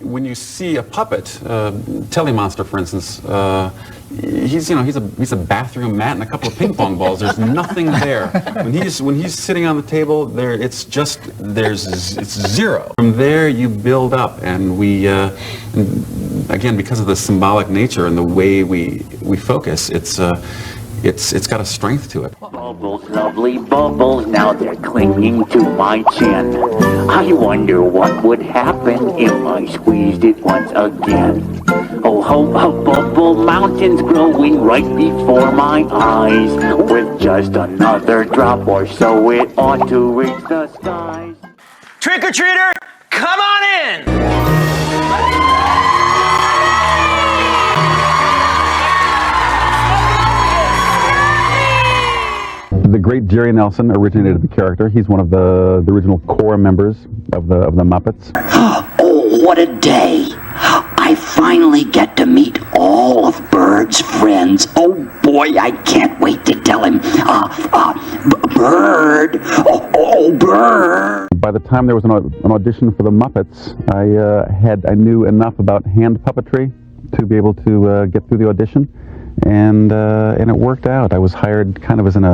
when you see a puppet, Telly monster, for instance, he's a bathroom mat and a couple of ping pong balls. There's nothing there. When he's sitting on the table, it's zero. From there you build up, and we again, because of the symbolic nature and the way we focus, it's got a strength to it. Bubbles, lovely bubbles, now they're clinging to my chin. I wonder what would happen if I squeezed it once again. Oh, ho, ho, bubble mountains growing right before my eyes. With just another drop or so, it ought to reach the skies. Trick-or-treater, come on in! The great Jerry Nelson originated the character. He's one of the original core members of the Muppets. Oh, what a day! I finally get to meet all of Bird's friends. Oh boy, I can't wait to tell him. Bird! Oh, Bird! By the time there was an audition for the Muppets, I knew enough about hand puppetry to be able to get through the audition. And it worked out. I was hired kind of as an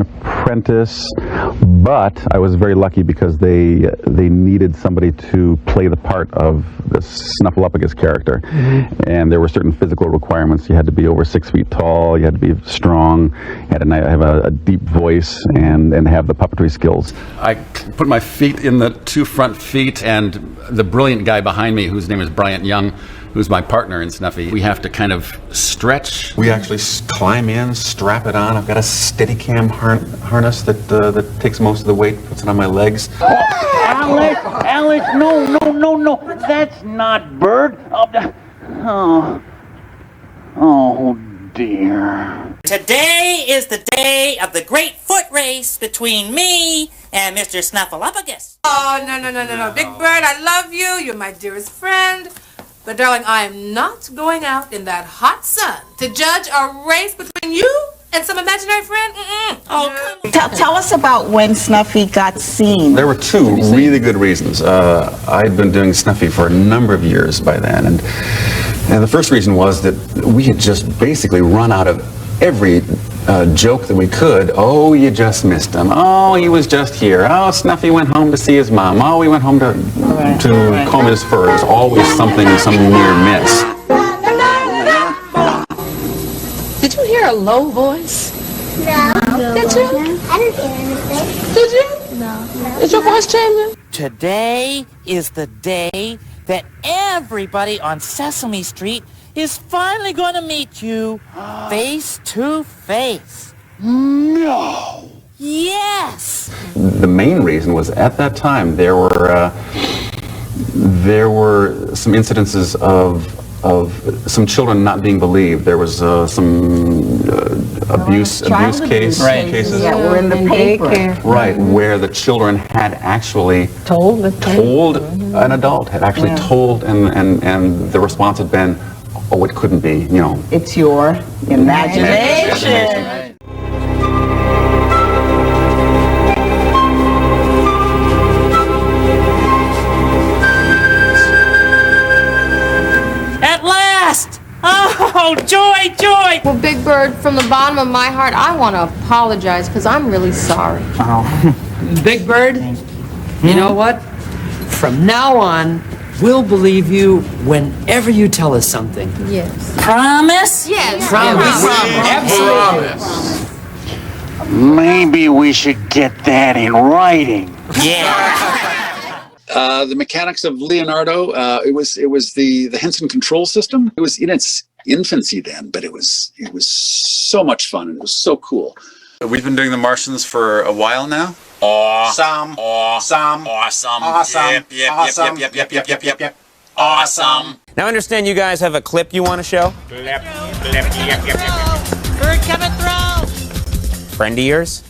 apprentice, but I was very lucky because they needed somebody to play the part of the Snuffleupagus character, and there were certain physical requirements. You had to be over 6 feet tall. You had to be strong. You had to have a deep voice and have the puppetry skills. I put my feet in the two front feet, and the brilliant guy behind me, whose name is Bryant Young, who's my partner in Snuffy, we have to kind of stretch. We actually climb in, strap it on. I've got a Steadicam harness that takes most of the weight, puts it on my legs. Alice, no, that's not Bird. Oh dear. Today is the day of the great foot race between me and Mr. Snuffleupagus. Oh, no. Big Bird, I love you. You're my dearest friend. But, darling, I am not going out in that hot sun to judge a race between you and some imaginary friend. Oh, Tell us about when Snuffy got seen. There were two really good reasons. I'd been doing Snuffy for a number of years by then, and the first reason was that we had just basically run out of every joke that we could. Oh, you just missed him. Oh, he was just here. Oh, Snuffy went home to see his mom. Oh, we went home to comb his fur. There's always some near miss. Did you hear a low voice? No. Did you? I didn't hear anything. Did you? No. Is your voice changing? today is the day that everybody on Sesame Street is finally going to meet you face to face. No! Yes! The main reason was at that time there were some incidences of some children not being believed. There was some abuse cases. Yeah, were in the paper. Right, where the children had actually told an adult, had actually told, and the response had been, oh, it couldn't be, you know. It's your imagination. At last! Oh, joy, joy! Well, Big Bird, from the bottom of my heart, I want to apologize because I'm really sorry. Big Bird, you know what? From now on, we'll believe you whenever you tell us something. Yes. Promise? Yes. Absolutely. Maybe we should get that in writing. Yeah. The mechanics of Leonardo, it was the Henson control system. It was in its infancy then, but it was so much fun and it was so cool. We've been doing The Martians for a while now. Awesome. Awesome. Yep. Awesome. Now I understand you guys have a clip you want to show? Bird coming through! Friend of yours?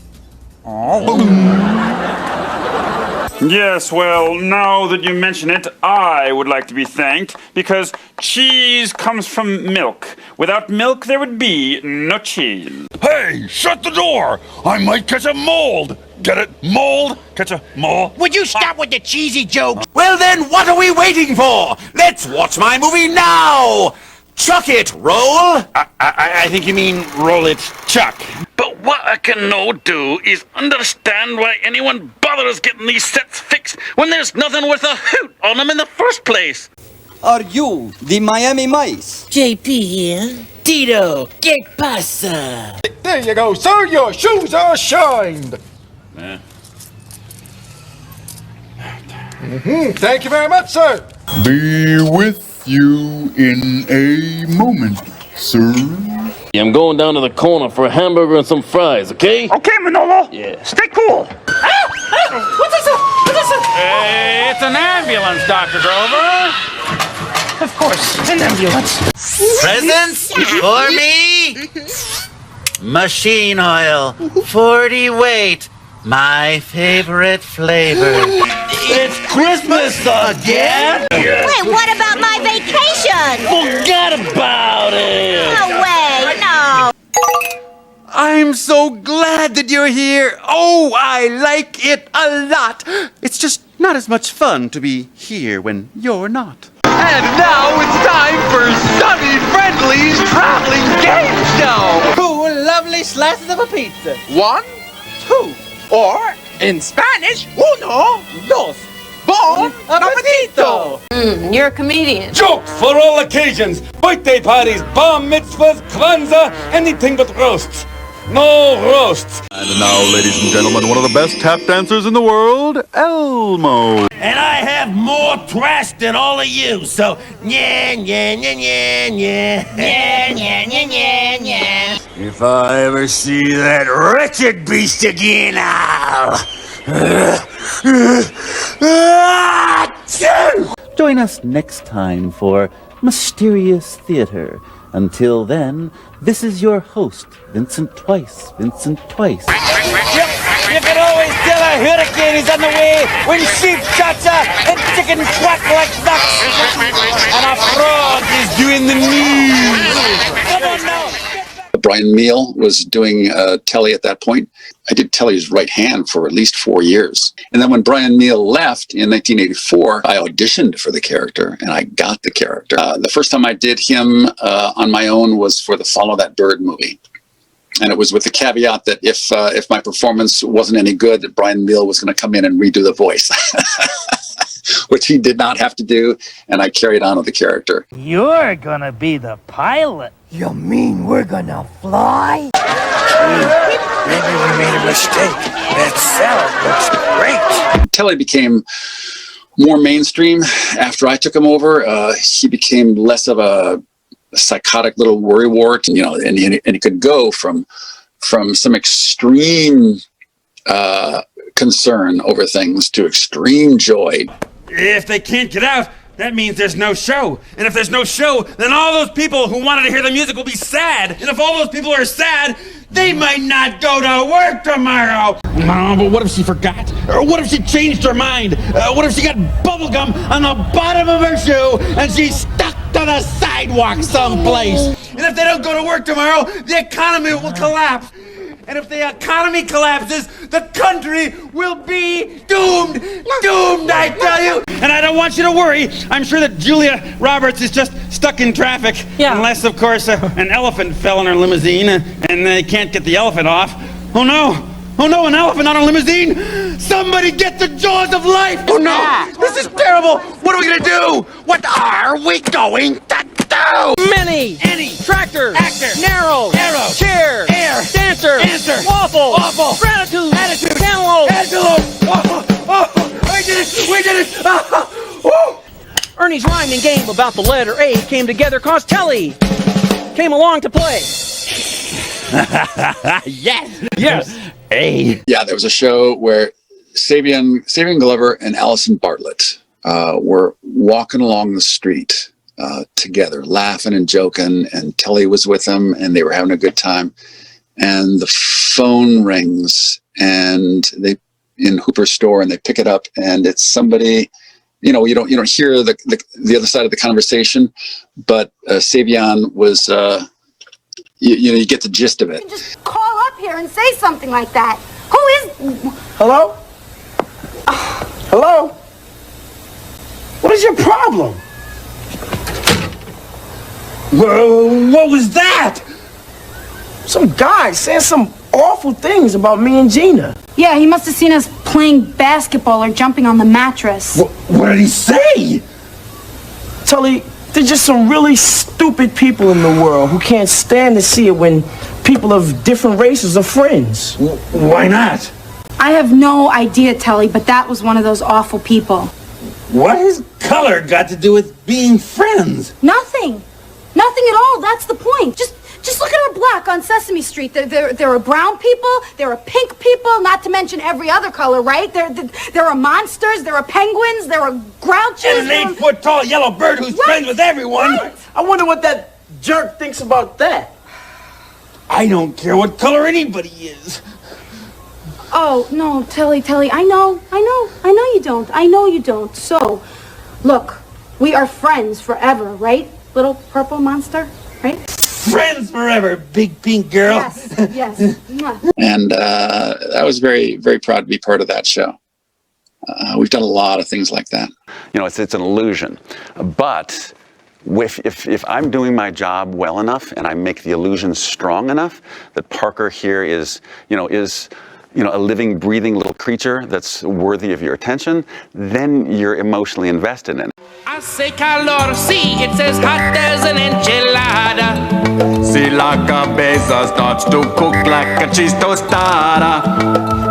Yes, well, now that you mention it, I would like to be thanked because cheese comes from milk. Without milk, there would be no cheese. Hey, shut the door! I might catch a mold! Get it? Mold? Catch a mole? Would you stop with the cheesy jokes? Well then, what are we waiting for? Let's watch my movie now! Chuck it, roll! I think you mean roll it, Chuck. But what I can no do is understand why anyone bothers getting these sets fixed when there's nothing worth a hoot on them in the first place. Are you the Miami Mice? JP here. Tito, ¿qué pasa? There you go, sir. Your shoes are shined. Thank you very much, sir. Be with you in a moment, sir. I'm going down to the corner for a hamburger and some fries, okay? Okay, Manolo. Yeah. Stay cool. What's this? Hey, it's an ambulance, Dr. Grover. Of course, it's an ambulance. Presents for me? Machine oil, 40 weight, my favorite flavor. It's Christmas again? Wait, what about my vacation? Forget about it! No way, no. I'm so glad that you're here. Oh, I like it a lot. It's just not as much fun to be here when you're not. And now it's time for Sonny Friendly's Traveling Game Show. 2 lovely slices of a pizza. 1, 2, or in Spanish, uno, dos. Bon appetito. You're a comedian. Jokes for all occasions. Birthday parties, bar mitzvahs, kwanzaa, anything but roasts. No roasts. And now, ladies and gentlemen, one of the best tap dancers in the world, Elmo. And I have more trash than all of you, so yeah. If I ever see that wretched beast again, I'll... Join us next time for Mysterious Theater. Until then, this is your host, Vincent Twice. You can always tell a hurricane is on the way when sheep chacha and chickens quack like ducks. And a frog is doing the news. Come on now. Brian Meal was doing Telly at that point. I did Telly's right hand for at least 4 years. And then when Brian Meal left in 1984, I auditioned for the character and I got the character. The first time I did him on my own was for the Follow That Bird movie. And it was with the caveat that if my performance wasn't any good, that Brian Meal was going to come in and redo the voice. Which he did not have to do, and I carried on with the character. You're gonna be the pilot. You mean we're gonna fly? Maybe we made a mistake. That salad looks great. Telly became more mainstream after I took him over. He became less of a psychotic little worrywart, and he could go from some extreme concern over things to extreme joy. If they can't get out, that means there's no show. And if there's no show, then all those people who wanted to hear the music will be sad. And if all those people are sad, they might not go to work tomorrow. No, but what if she forgot? Or what if she changed her mind? What if she got bubblegum on the bottom of her shoe and she's stuck to the sidewalk someplace? And if they don't go to work tomorrow, the economy will collapse. And if the economy collapses, the country will be doomed. Doomed, I tell you. And I don't want you to worry. I'm sure that Julia Roberts is just stuck in traffic. Yeah. Unless, of course, an elephant fell in her limousine and they can't get the elephant off. Oh, no. Oh, no, an elephant on a limousine. Somebody get the jaws of life. Oh, no. This is terrible. What are we going to do? What are we going to do? Mini, Any, tractor, actor, narrow, arrow, chair, air, dancer, answer, waffle, gratitude, attitude, cantaloupe, we did it, Ernie's rhyming game about the letter A came together cause Telly came along to play. Yes. A. Yeah, there was a show where Sabian Glover and Allison Bartlett were walking along the street together, laughing and joking, and Telly was with them, and they were having a good time. And the phone rings, and they in Hooper's store, and they pick it up, and it's somebody. You don't hear the other side of the conversation, but Sabian was. You get the gist of it. Just call up here and say something like that. Who is... Hello? Hello? What is your problem? Whoa, what was that? Some guy saying some awful things about me and Gina. Yeah, he must have seen us playing basketball or jumping on the mattress. What did he say? Telly, there's just some really stupid people in the world who can't stand to see it when people of different races are friends. Why not? I have no idea, Telly, but that was one of those awful people. What has color got to do with being friends? Nothing. Nothing at all. That's the point. Just look at our block on Sesame Street. There are brown people, there are pink people, not to mention every other color, right? There are monsters, there are penguins, there are grouches. And an 8-foot-tall yellow bird who's friends with everyone. Right. I wonder what that jerk thinks about that. I don't care what color anybody is. Oh, no, Telly, I know you don't. I know you don't. So, look, we are friends forever, right? Little purple monster, right? Friends forever, big pink girl. Yes. And I was very, very proud to be part of that show. We've done a lot of things like that. You know, it's an illusion. But if I'm doing my job well enough and I make the illusion strong enough that Parker here is a living, breathing little creature that's worthy of your attention, then you're emotionally invested in it. I say calor, see, it's as hot as an enchilada. See, la cabeza starts to cook like a cheese tostada.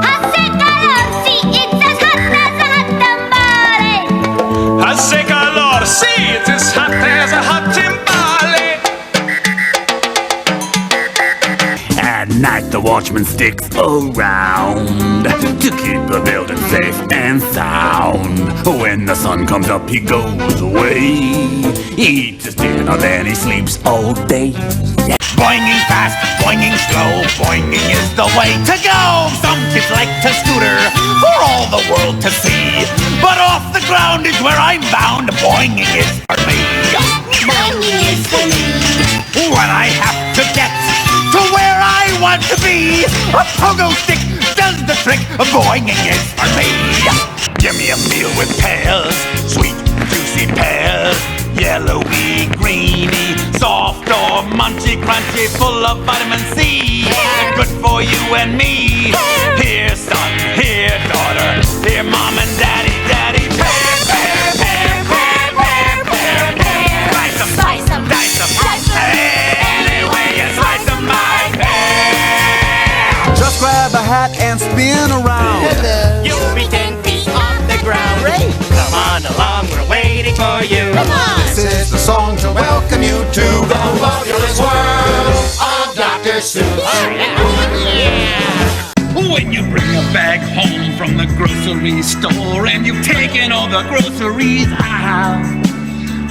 Hace calor, sí, it's as hot as a hot tamale. Hace calor, sí, it's as hot as a hot tamale. At night the watchman sticks around to keep the building safe and sound. When the sun comes up he goes away, he eats his dinner then he sleeps all day. Boinging fast, boinging slow, boinging is the way to go. Some kids like to scooter for all the world to see, but off the ground is where I'm bound. Boinging is for me. Boinging is for me. When I have to get to where I want to be, a pogo stick does the trick. Boinging is for me. Give me a meal with pears, sweet, juicy pears, yellowy, greeny, soft or munchy, crunchy, full of vitamin C. They're good for you and me. Here, son, here, daughter, here, mom and daddy, daddy. Pear, pear, pear, pear, pear, pear, pear. Slice 'em, dice 'em, any way you slice 'em, my pear. Just grab a hat and spin around. You'll be 10 feet off the ground. Ray, come on along, we're waiting for you. Come on. This is the song to welcome you to The fabulous world of Dr. Seuss. When you bring a bag home from the grocery store and you've taken all the groceries out,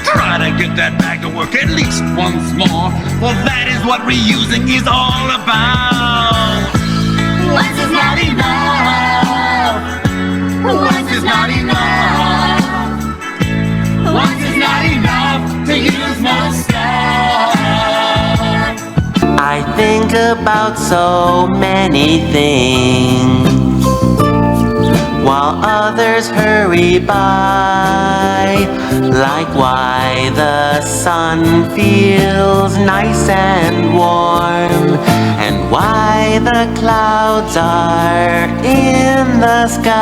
try to get that bag to work at least once more. Well, that is what reusing is all about. Once is not enough. Once is not enough. Once is not enough to use more stuff. I think about so many things while others hurry by, like why the sun feels nice and warm, and why the clouds are in the sky.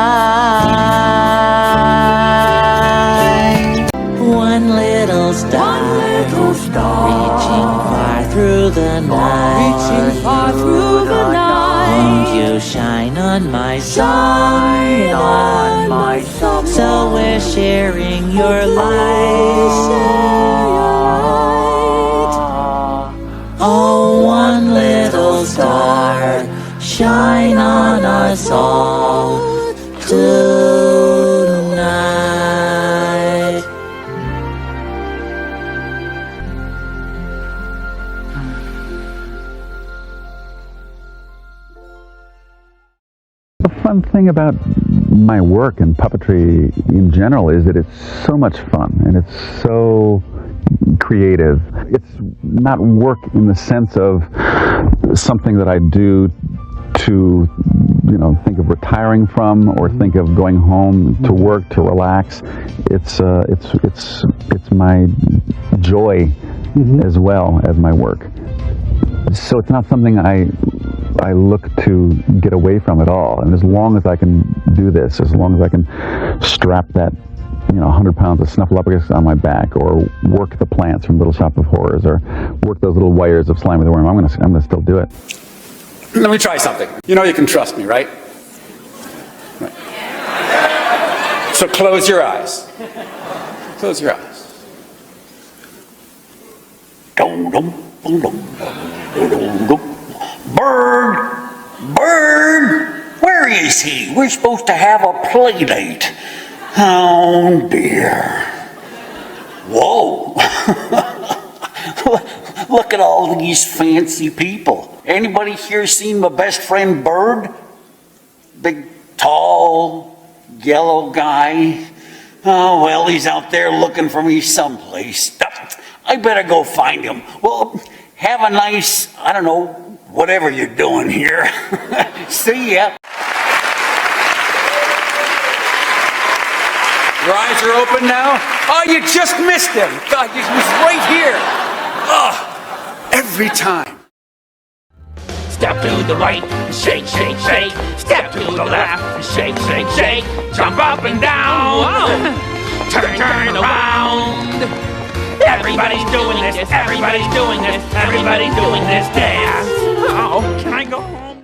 One little star, reaching far through the night, won't you shine on my soul? So we're sharing your light. Oh, one little star, shine on us all tonight. The fun thing about my work and puppetry in general is that it's so much fun and it's so creative. It's not work in the sense of something that I do to think of retiring from, or think of going home to work to relax. It's my joy as well as my work. So it's not something I look to get away from at all. And as long as I can do this, as long as I can strap that 100 pounds of Snuffleupagus on my back, or work the plants from Little Shop of Horrors, or work those little wires of Slimy the Worm, I'm gonna still do it. Let me try something. You know you can trust me, right? Right. So close your eyes. Close your eyes. Bird, where is he? We're supposed to have a play date. Oh dear. Whoa. Look at all these fancy people. Anybody here seen my best friend Bird? Big, tall, yellow guy. Oh, well, he's out there looking for me someplace. I better go find him. Well, have a nice, I don't know, whatever you're doing here. See ya. Your eyes are open now? Oh, you just missed him. God, he was right here. Oh, every time. Step to the right, shake, shake, shake. Step to the left, shake, shake, shake. Jump up and down. Whoa. Turn around. Everybody's doing this, everybody's doing this, everybody's doing this dance. Oh, can I go home?